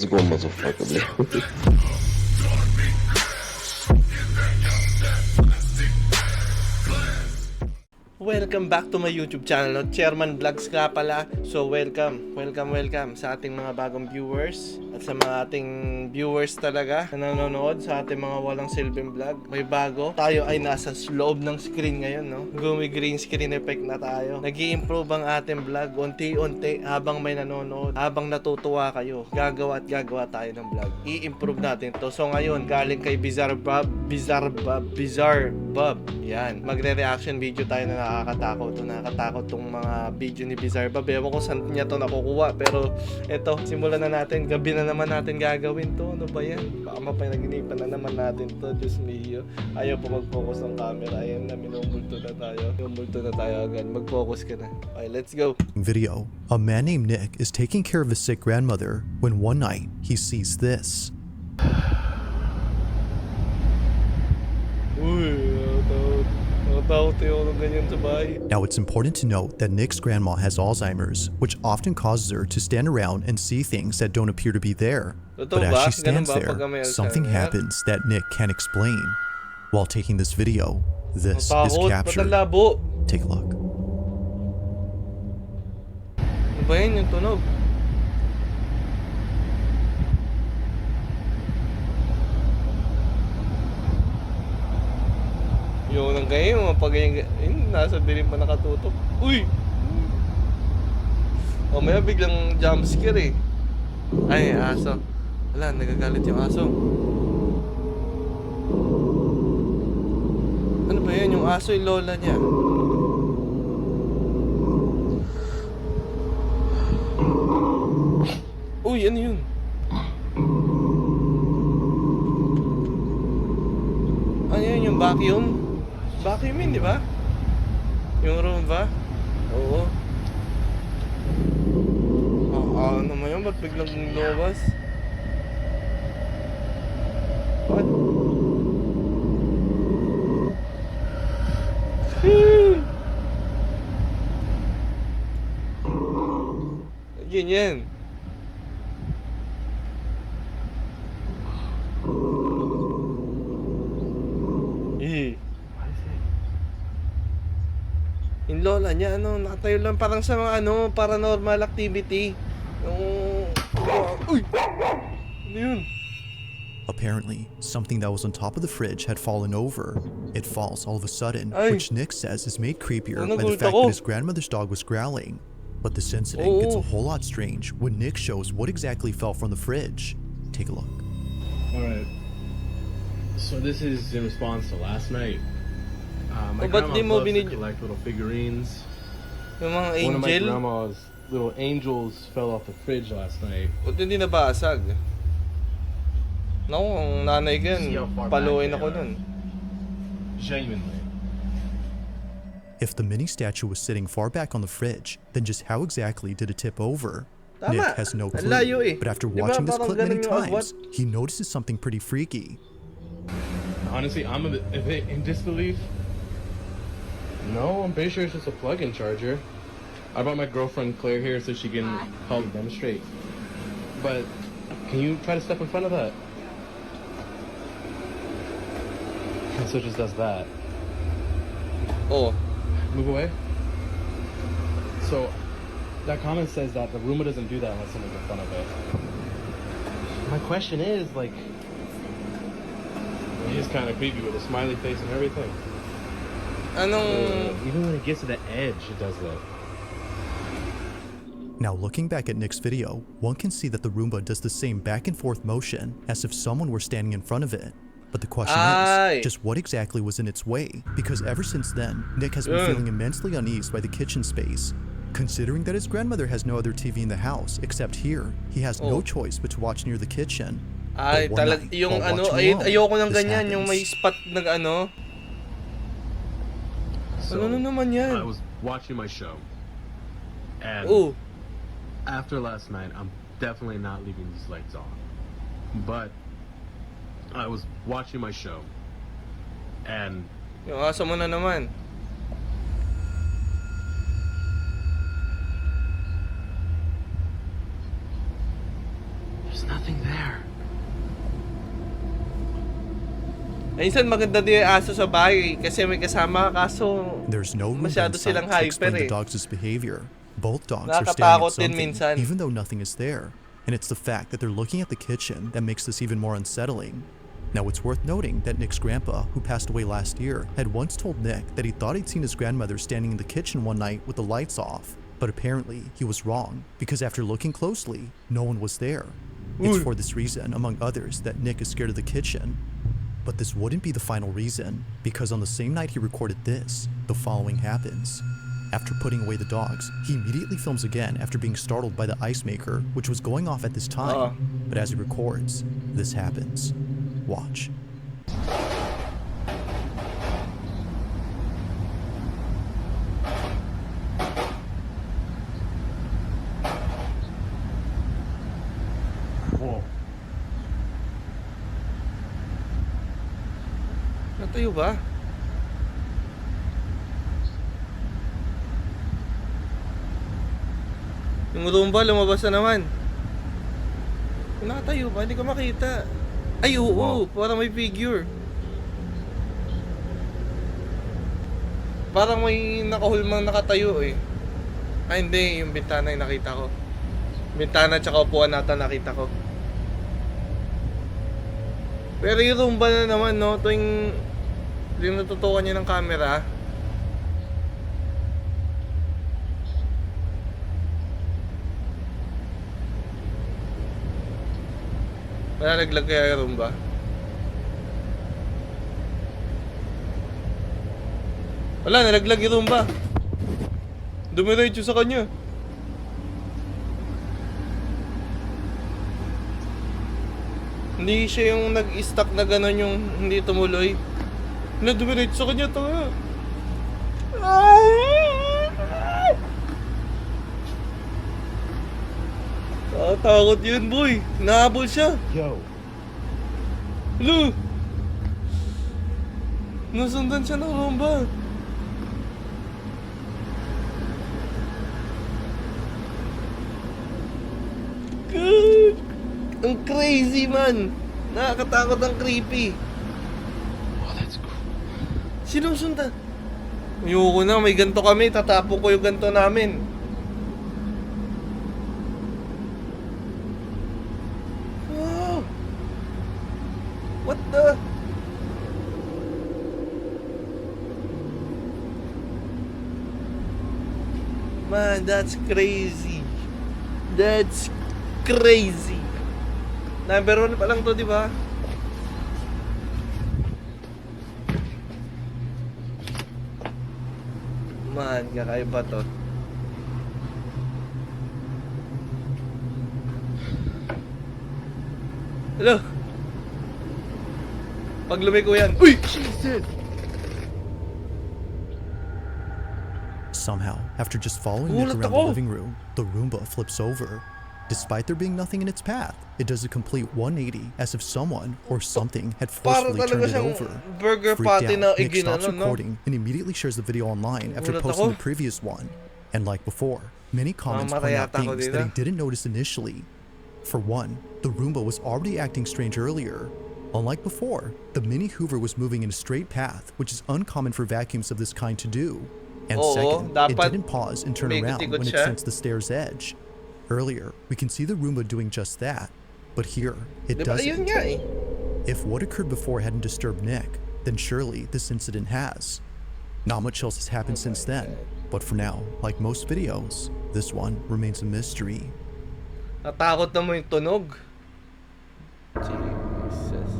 Let's go, motherfucker. Welcome back to my YouTube channel, Cherman Vlogs nga pala. So welcome sa ating mga bagong viewers at sa mga ating viewers talaga na nanonood sa ating mga walang silbing vlog. May bago, tayo ay nasa loob ng screen ngayon, no? Gumi green screen effect na tayo. Nag-i-improve ang ating vlog unti-unti habang may nanonood, habang natutuwa kayo. Gagawa tayo ng vlog. I-improve natin to. So ngayon, galing kay BizarreBub. Yan, magre-reaction video tayo na nakakatakot tong mga video ni BizarreBub. Ewan ko saan niya to nakukuha, pero eto, simulan na natin. Gabi na naman natin gagawin to. Ano ba yan? Baka mapanaginipan na naman natin to. Diyos mio, ayaw pa mag-focus ng camera. Ayan na, minumulto na tayo agad. Mag-focus ka na. Okay, let's go. Video. A man named Nick is taking care of his sick grandmother when one night he sees this. Now it's important to note that Nick's grandma has Alzheimer's, which often causes her to stand around and see things that don't appear to be there. But as she stands there, something happens that Nick can't explain. While taking this video, this is captured. Take a look. Ano ba yan yung tunog? Yung nang ganyan, nasa dilim pa nakatutok. Uy! O maya biglang jumpscare eh. Ay, aso. Wala, nagagalit yung aso. Ano ba yan? Yung aso yung lola niya. Uy, ano yun? Ano yun? Yung vacuum? Vacuum yun, di ba? Yung room ba? Oo. Ano naman yun? Ba't biglang lumabas? What? Ganyan. Yung lola niya, nakatayo lang parang sa mga paranormal activity. Uy! Ano yun? Apparently, something that was on top of the fridge had fallen over. It falls all of a sudden, which Nick says is made creepier by the fact that his grandmother's dog was growling. But this incident gets a whole lot strange when Nick shows what exactly fell from the fridge. Take a look. Alright. So this is in response to last night. My ba't di grandma mo loves to binigyan collect little figurines. yung mga One of my angel? grandma's little angels fell off the fridge last night. Ba't hindi nabasag? Naku, ang nanay gan, paluin ako nun. Genuinely. If the mini statue was sitting far back on the fridge, then just how exactly did it tip over? Tama. Nick has no clue, Layo eh. but after Di ba watching this parang clip many ganun yung times, he notices something pretty freaky. Honestly, I'm a bit in disbelief. No, I'm pretty sure it's just a plug-in charger. I brought my girlfriend Claire here so she can help demonstrate. But can you try to step in front of that? So it just does that. Oh. Move away. So that comment says that the Roomba doesn't do that unless someone's in front of it. My question is, like, he's kind of creepy with a smiley face and everything. Even when it gets to the edge, it does that. Now looking back at Nick's video, one can see that the Roomba does the same back and forth motion as if someone were standing in front of it. But the question is, just what exactly was in its way? Because ever since then, Nick has been feeling immensely uneasy by the kitchen space. Considering that his grandmother has no other TV in the house except here, he has no choice but to watch near the kitchen. Ay, yung ayoko ng ganyan, yung may spot na So, ano naman yan? I was watching my show, and after last night, I'm definitely not leaving these lights on. But I was watching my show, and yung aso mo na naman. there's nothing nothing there. Minsan maganda din yung aso sa bahay kasi may kasama kaso There's no room masyado inside silang to explain hyper the dogs' behavior. Both dogs are staring Nakakatakot at din something, minsan. even though nothing is there. And it's the fact that they're looking at the kitchen that makes this even more unsettling. Now, it's worth noting that Nick's grandpa, who passed away last year, had once told Nick that he thought he'd seen his grandmother standing in the kitchen one night with the lights off. But apparently, he was wrong, because after looking closely, no one was there. It's for this reason, among others, that Nick is scared of the kitchen. But this wouldn't be the final reason, because on the same night he recorded this, the following happens. After putting away the dogs, he immediately films again after being startled by the ice maker, which was going off at this time. But as he records, this happens. Watch. Whoa. Natayo ba? Yung Roomba lumabas na naman. Nakatayo ba? Hindi ko makita. Ay, oo. Wow. Parang may figure. Parang may nakahulmang nakatayo eh. Ay, hindi. Yung bintana yung nakita ko. Bintana tsaka upuan nata nakita ko. Pero yung Roomba na naman, no? Tuwing natutukan niya ng camera. Nalaglag kaya yung Roomba? Wala, nalaglag yung Roomba. Dumiretso sa kanya. Hindi siya yung nag-stuck na gano'n yung hindi tumuloy. Wala, dumiretso sa kanya to. Takot yun, boy. Nahabol siya. Yo. Hello. Nasundan siya ng Roomba. God. Ang crazy, man. Nakakatakot, ang creepy. Oh, that's cool. Sinusundan. Ayoko na, may ganto kami. Tatapon ko yung ganto namin. Wow. What the? Man, that's crazy. That's crazy. Number 1 pa lang to, di ba? Man, kakaiba to. Hello? Pag lumiko yan. Uy! Jesus! Somehow, after just following Nick around the living room, the Roomba flips over. Despite there being nothing in its path, it does a complete 180 as if someone or something had forcefully turned it over. Burger Freaked patty out, na Nick stops iginano, no? recording and immediately shares the video online after Nagulat posting ako. the previous one. And like before, many comments Mamatay point out yata ako things that he dito. didn't notice initially. For one, the Roomba was already acting strange earlier. Unlike before, the mini Hoover was moving in a straight path, which is uncommon for vacuums of this kind to do. And Oo, second, it dapat didn't pause and turn may around ikot-ikot when it siya. sensed the stair's edge. Earlier, we can see the Roomba doing just that, but here, it Diba? Ayun doesn't. nga eh. If what occurred before hadn't disturbed Nick, then surely this incident has. Not much else has happened since then, but for now, like most videos, this one remains a mystery. Natakot na mo yung tunog. Jesus.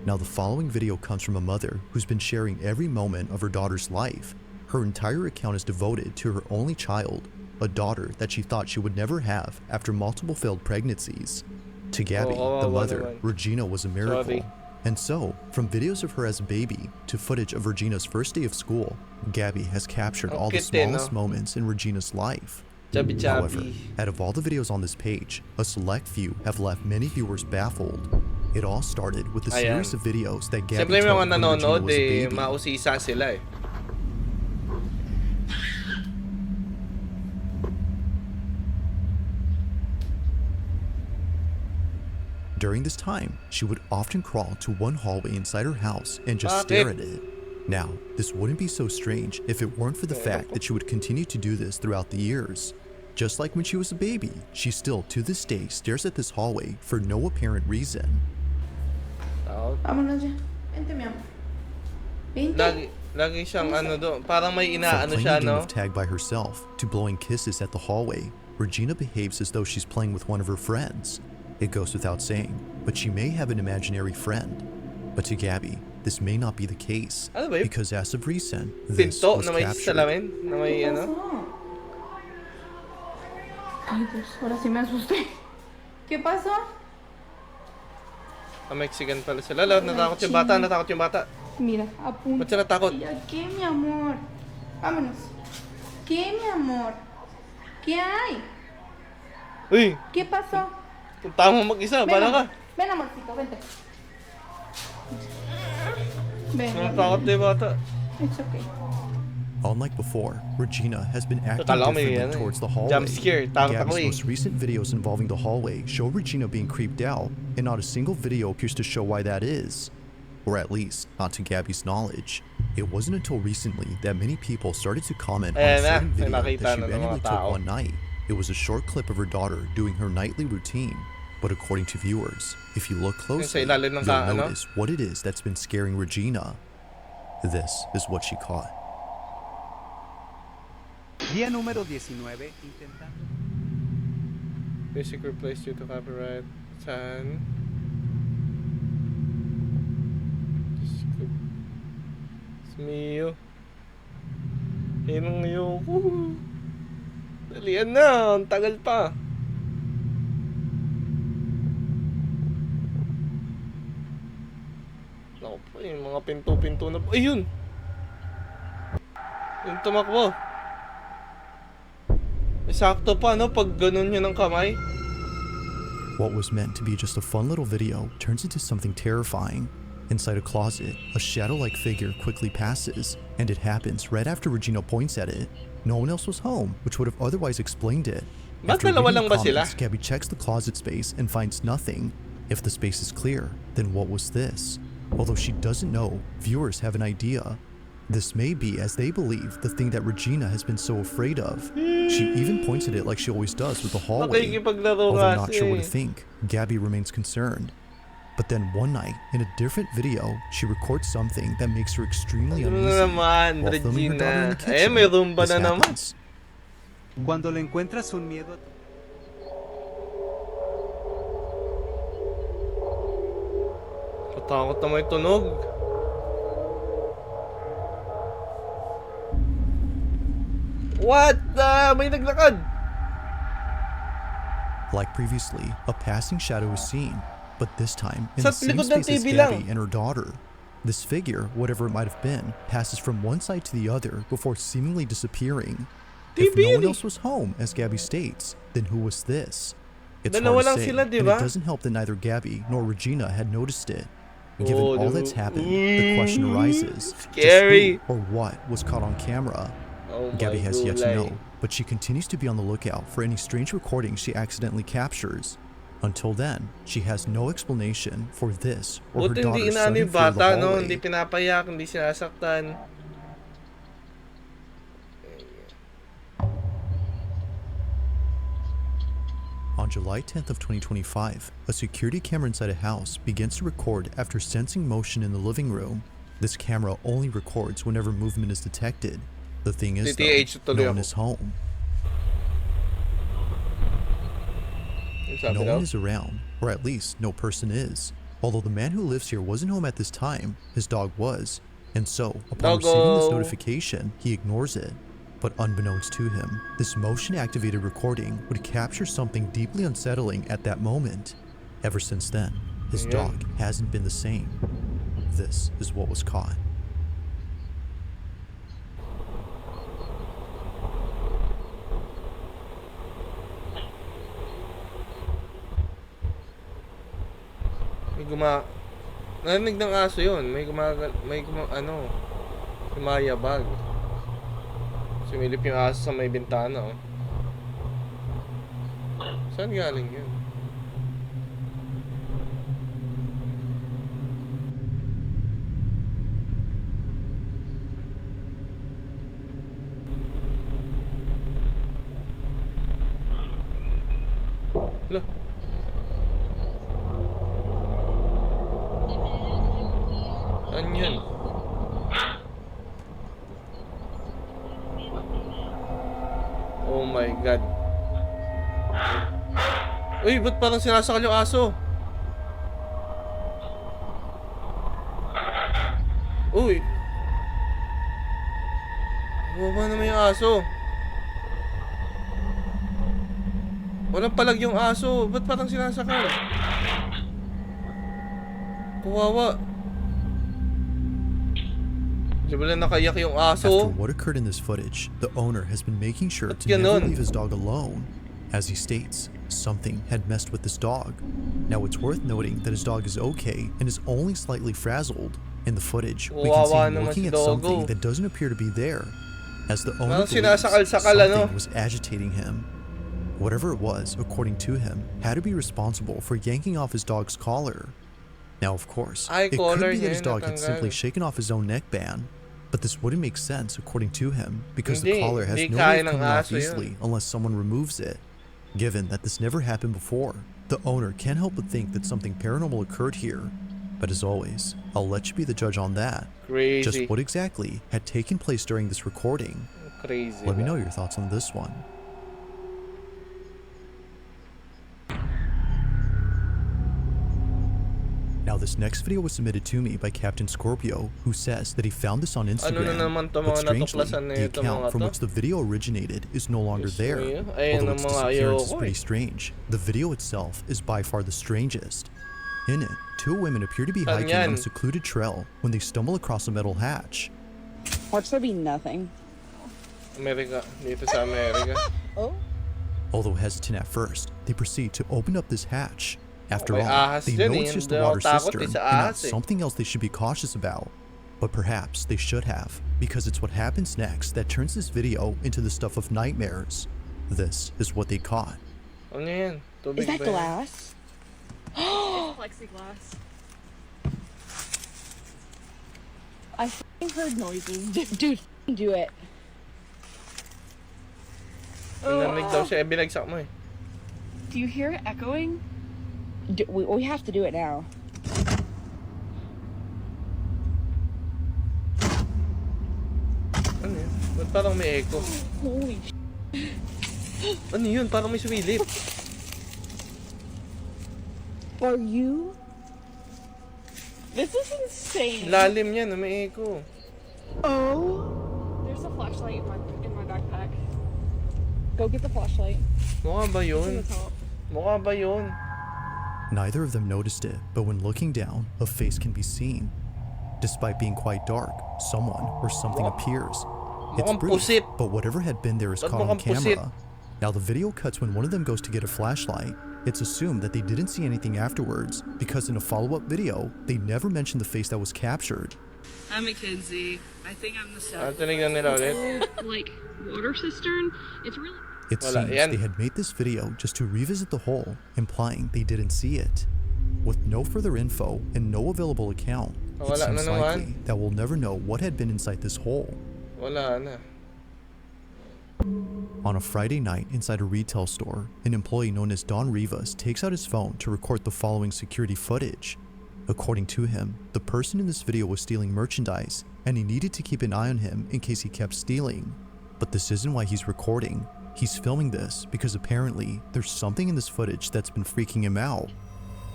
Now, the following video comes from a mother who's been sharing every moment of her daughter's life. Her entire account is devoted to her only child, a daughter that she thought she would never have after multiple failed pregnancies. To Gabby, the mother, Regina was a miracle. And so, from videos of her as a baby to footage of Regina's first day of school, Gabby has captured all the smallest moments in Regina's life. However, out of all the videos on this page, a select few have left many viewers baffled. It all started with a series of videos that Gabby Siyempre may took mga when Regina nanonood was a eh, baby. mausisa sila eh. During this time, she would often crawl to one hallway inside her house and just stare at it. Now, this wouldn't be so strange if it weren't for the fact that she would continue to do this throughout the years. Just like when she was a baby, she still to this day stares at this hallway for no apparent reason. Vámonos ya. Vente, mi amor. Vente. Lagi siyang ano do, parang may From inaano playing siya, a game no? of tag by herself to blowing kisses at the hallway, Regina behaves as though she's playing with one of her friends. It goes without saying, but she may have an imaginary friend. But to Gabby, this may not be the case, Ano ba yun? because as of recent, this Pinto was na may captured. salamin? Na may ano? Ay, Dios, ahora sí me asusté. ¿Qué pasó? Mexican pala sila. Natakot yung bata, natakot yung bata. Mira, apunta. Ba't siya natakot? ¿Ya qué, mi amor? Vámonos. ¿Qué, mi amor? ¿Qué hay? Uy! ¿Qué pasó? Punta mo mag-isa, bala ka. Ven, amorcito, vente. Ven. Natakot na yung bata. It's okay. Unlike before, Regina has been acting Akala ko may differently ano eh. towards the hallway. Jump scare, takot ako Gabby's eh. most recent videos involving the hallway show Regina being creeped out, and not a single video appears to show why that is. Or at least, not to Gabby's knowledge. It wasn't until recently that many people started to comment on a Ayan na, certain may video nakita that she na ng randomly mga took tao. one night. It was a short clip of her daughter doing her nightly routine. But according to viewers, if you look closely, ilalim you'll ng ano? notice what it is that's been scaring Regina. This is what she caught. Día número 19, intentando. Music replaced due to copyright. Saan? Mio. Inong ayoko. Dalian na, ang tagal pa. Naku po, yung mga pinto-pinto na po. Ayun! Yung tumakbo. Sakto pa, no? Pag ganun yun ng kamay. What was meant to be just a fun little video turns into something terrifying. Inside a closet, a shadow-like figure quickly passes, and it happens right after Regina points at it. No one else was home, which would have otherwise explained it. Ba't After dalawa reading lang the ba sila? comments, Gabby checks the closet space and finds nothing. If the space is clear, then what was this? Although she doesn't know, viewers have an idea. This may be, as they believe, the thing that Regina has been so afraid of. She even points at it like she always does with the hallway. Nakikipaglaro Although not sure what to kasi. think, Gabby remains concerned. But then one night, in a different video, she records something that makes her extremely Ano uneasy. na naman, While filming her daughter in Regina? the kitchen, May rumba this na naman. happens. Cuando le encuentras un miedo a tu... Katakot na may tunog. What the? May naglakad. Like previously, a passing shadow is seen, but this time in Sa the same likod ng space as TV Gabby lang. and her daughter. This figure, whatever it might have been, passes from one side to the other before seemingly disappearing. If TV no one yun eh. else was home, as Gabby states, then who was this? It's Dalawa hard to lang say, sila, di and ba? it doesn't help that neither Gabby nor Regina had noticed it. Given Oh, all the- that's happened, the question arises, Scary. just who or what was caught on camera? Oh Gabby my has yet to gulay. know, but she continues to be on the lookout for any strange recordings she accidentally captures. Until then, she has no explanation for this or her Buti hindi daughter's inaano sudden yung fear of the bata, no? hallway. Hindi pinapayak, hindi sinasaktan. On July 10th of 2025, a security camera inside a house begins to record after sensing motion in the living room. This camera only records whenever movement is detected. The thing is, TTH though, tuloy no one ako. is home. Yung sabi No daw. one is around, or at least no person is. Although the man who lives here wasn't home at this time, his dog was. And so, upon receiving this Doggo. notification, he ignores it. But unbeknownst to him, this motion-activated recording would capture something deeply unsettling at that moment. Ever since then, his Yeah. dog hasn't been the same. This is what was caught. May narinig ng aso yun. Ano, sumayabag. Sumilip yung aso sa may bintana, oh. Saan galing yun? Hala. Ano yun? Oh my God. Uy, ba't parang sinasakal yung aso? Uy. Baba naman yung aso. Walang palag yung aso. Ba't parang sinasakal? Kawawa. Di ba lang nakayak yung aso? After what occurred in this footage, the owner has been making sure to never leave his dog alone. As he states, something had messed with this dog. Now it's worth noting that his dog is okay and is only slightly frazzled. In the footage, we can see him looking at something that doesn't appear to be there, as the owner believes something was agitating him. Whatever it was, according to him, had to be responsible for yanking off his dog's collar. Now, of course, it could be that his dog had simply shaken off his own neckband, but this wouldn't make sense according to him because the collar has no way of coming off easily unless someone removes it. Given that this never happened before, the owner can't help but think that something paranormal occurred here. But as always, I'll let you be the judge on that. Crazy. Just what exactly had taken place during this recording? Crazy. Let me know your thoughts on this one. Now this next video was submitted to me by Captain Scorpio, who says that he found this on Instagram, but strangely, the account from which the video originated is no longer there. Although its disappearance is pretty strange, the video itself is by far the strangest. In it, two women appear to be hiking on a secluded trail when they stumble across a metal hatch. Watch there be nothing. America. Dito sa America. Oh? Although hesitant at first, they proceed to open up this hatch. After all, they know it's just a water cistern and not something else they should be cautious about. But perhaps they should have, because it's what happens next that turns this video into the stuff of nightmares. This is what they caught. Is that glass? It's plexiglass. I f***ing heard noises. Dude, do it. Narinig daw siya, binagsak mo eh. Do you hear it echoing? We have to do it now. Ano yun? Ba't parang may echo? Holy Ano yun? Parang may sumilip. Are you? This is insane. Lalim yan, may echo. Oh. There's a flashlight in my backpack. Go get the flashlight. Mukha ba It's in yun? the top. Mukha ba yun? Neither of them noticed it, but when looking down, a face can be seen. Despite being quite dark, someone or something appears. It's brief, but whatever had been there is caught on camera. Now the video cuts when one of them goes to get a flashlight. It's assumed that they didn't see anything afterwards, because in a follow-up video, they never mentioned the face that was captured. I'm Mackenzie. I think I'm the stuff. Tinignan nila ulit. Like water cistern. It's really. It seems they had made this video just to revisit the hole, implying they didn't see it. With no further info and no available account, it seems likely that we'll never know what had been inside this hole. Wala na. On a Friday night inside a retail store, an employee known as Don Rivas takes out his phone to record the following security footage. According to him, the person in this video was stealing merchandise, and he needed to keep an eye on him in case he kept stealing. But this isn't why he's recording. He's filming this because apparently there's something in this footage that's been freaking him out.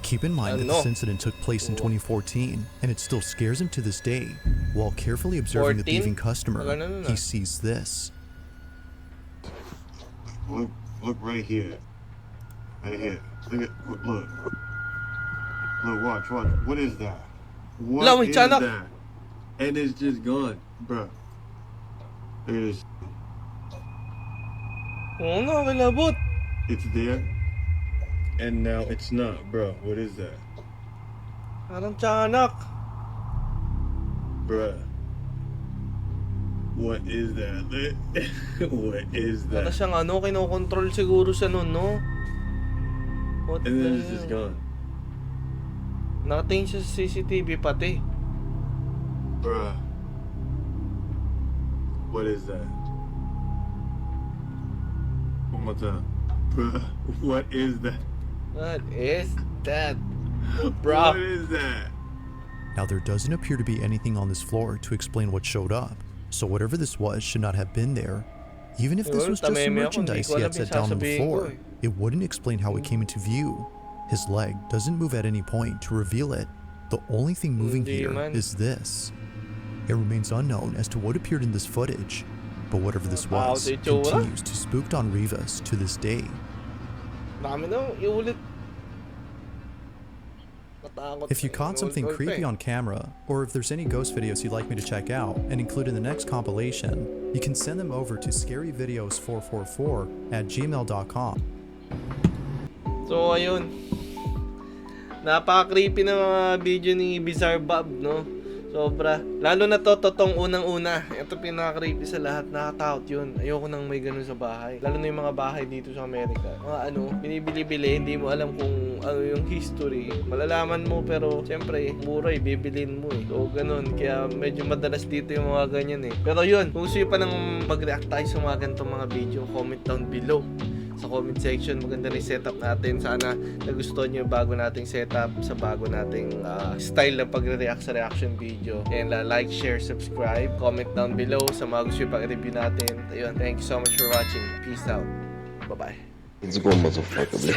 Keep in mind that this incident took place in 2014, and it still scares him to this day. While carefully observing the thieving customer, he sees this. Look right here. Right here. Look, watch. What is that? What is that? And it's just gone, bro. It is. Oo nga, kilabot. It's there, and now it's not, bro. What is that? Parang tiyanak. Bruh. What is that? What is Para that? siyang kinokontrol siguro siya nun, no? What And then the it's just hell? gone. Nakatingin siya sa CCTV pati. Bruh. What is that? One more time. Bruh. What is that? What is that? Bro. What is that? Now there doesn't appear to be anything on this floor to explain what showed up, so whatever this was should not have been there. Even if this was just some merchandise he had set down on the floor, it wouldn't explain how it came into view. His leg doesn't move at any point to reveal it. The only thing moving here is this. It remains unknown as to what appeared in this footage, but whatever this was continues to spook Don Rivas to this day. If you caught something creepy on camera, or if there's any ghost videos you'd like me to check out and include in the next compilation, you can send them over to scaryvideos444@gmail.com. So ayun, napaka-creepy na mga video ni BizarreBub, no? Sobra. Lalo na to, totoong unang-una. Ito pinaka-creepy sa lahat. Nakatakot yun. Ayoko nang may ganun sa bahay. Lalo na yung mga bahay dito sa Amerika. Mga binibili-bili, hindi mo alam kung ano yung history. Malalaman mo, pero siyempre, mura bibilin mo eh. So, ganun. Kaya medyo madalas dito yung mga ganyan eh. Pero yun, kung gusto nyo pa nang mag-react tayo sa mga ganitong mga video, comment down below sa comment section. Maganda rin setup natin. Sana nagustuhan nyo yung bago nating setup sa bago nating style na pagre-react sa reaction video. And like, share, subscribe, comment down below sa mga gusto yung pag-review natin. Ayun, thank you so much for watching. Peace out. Bye-bye. Let's go, motherfucker.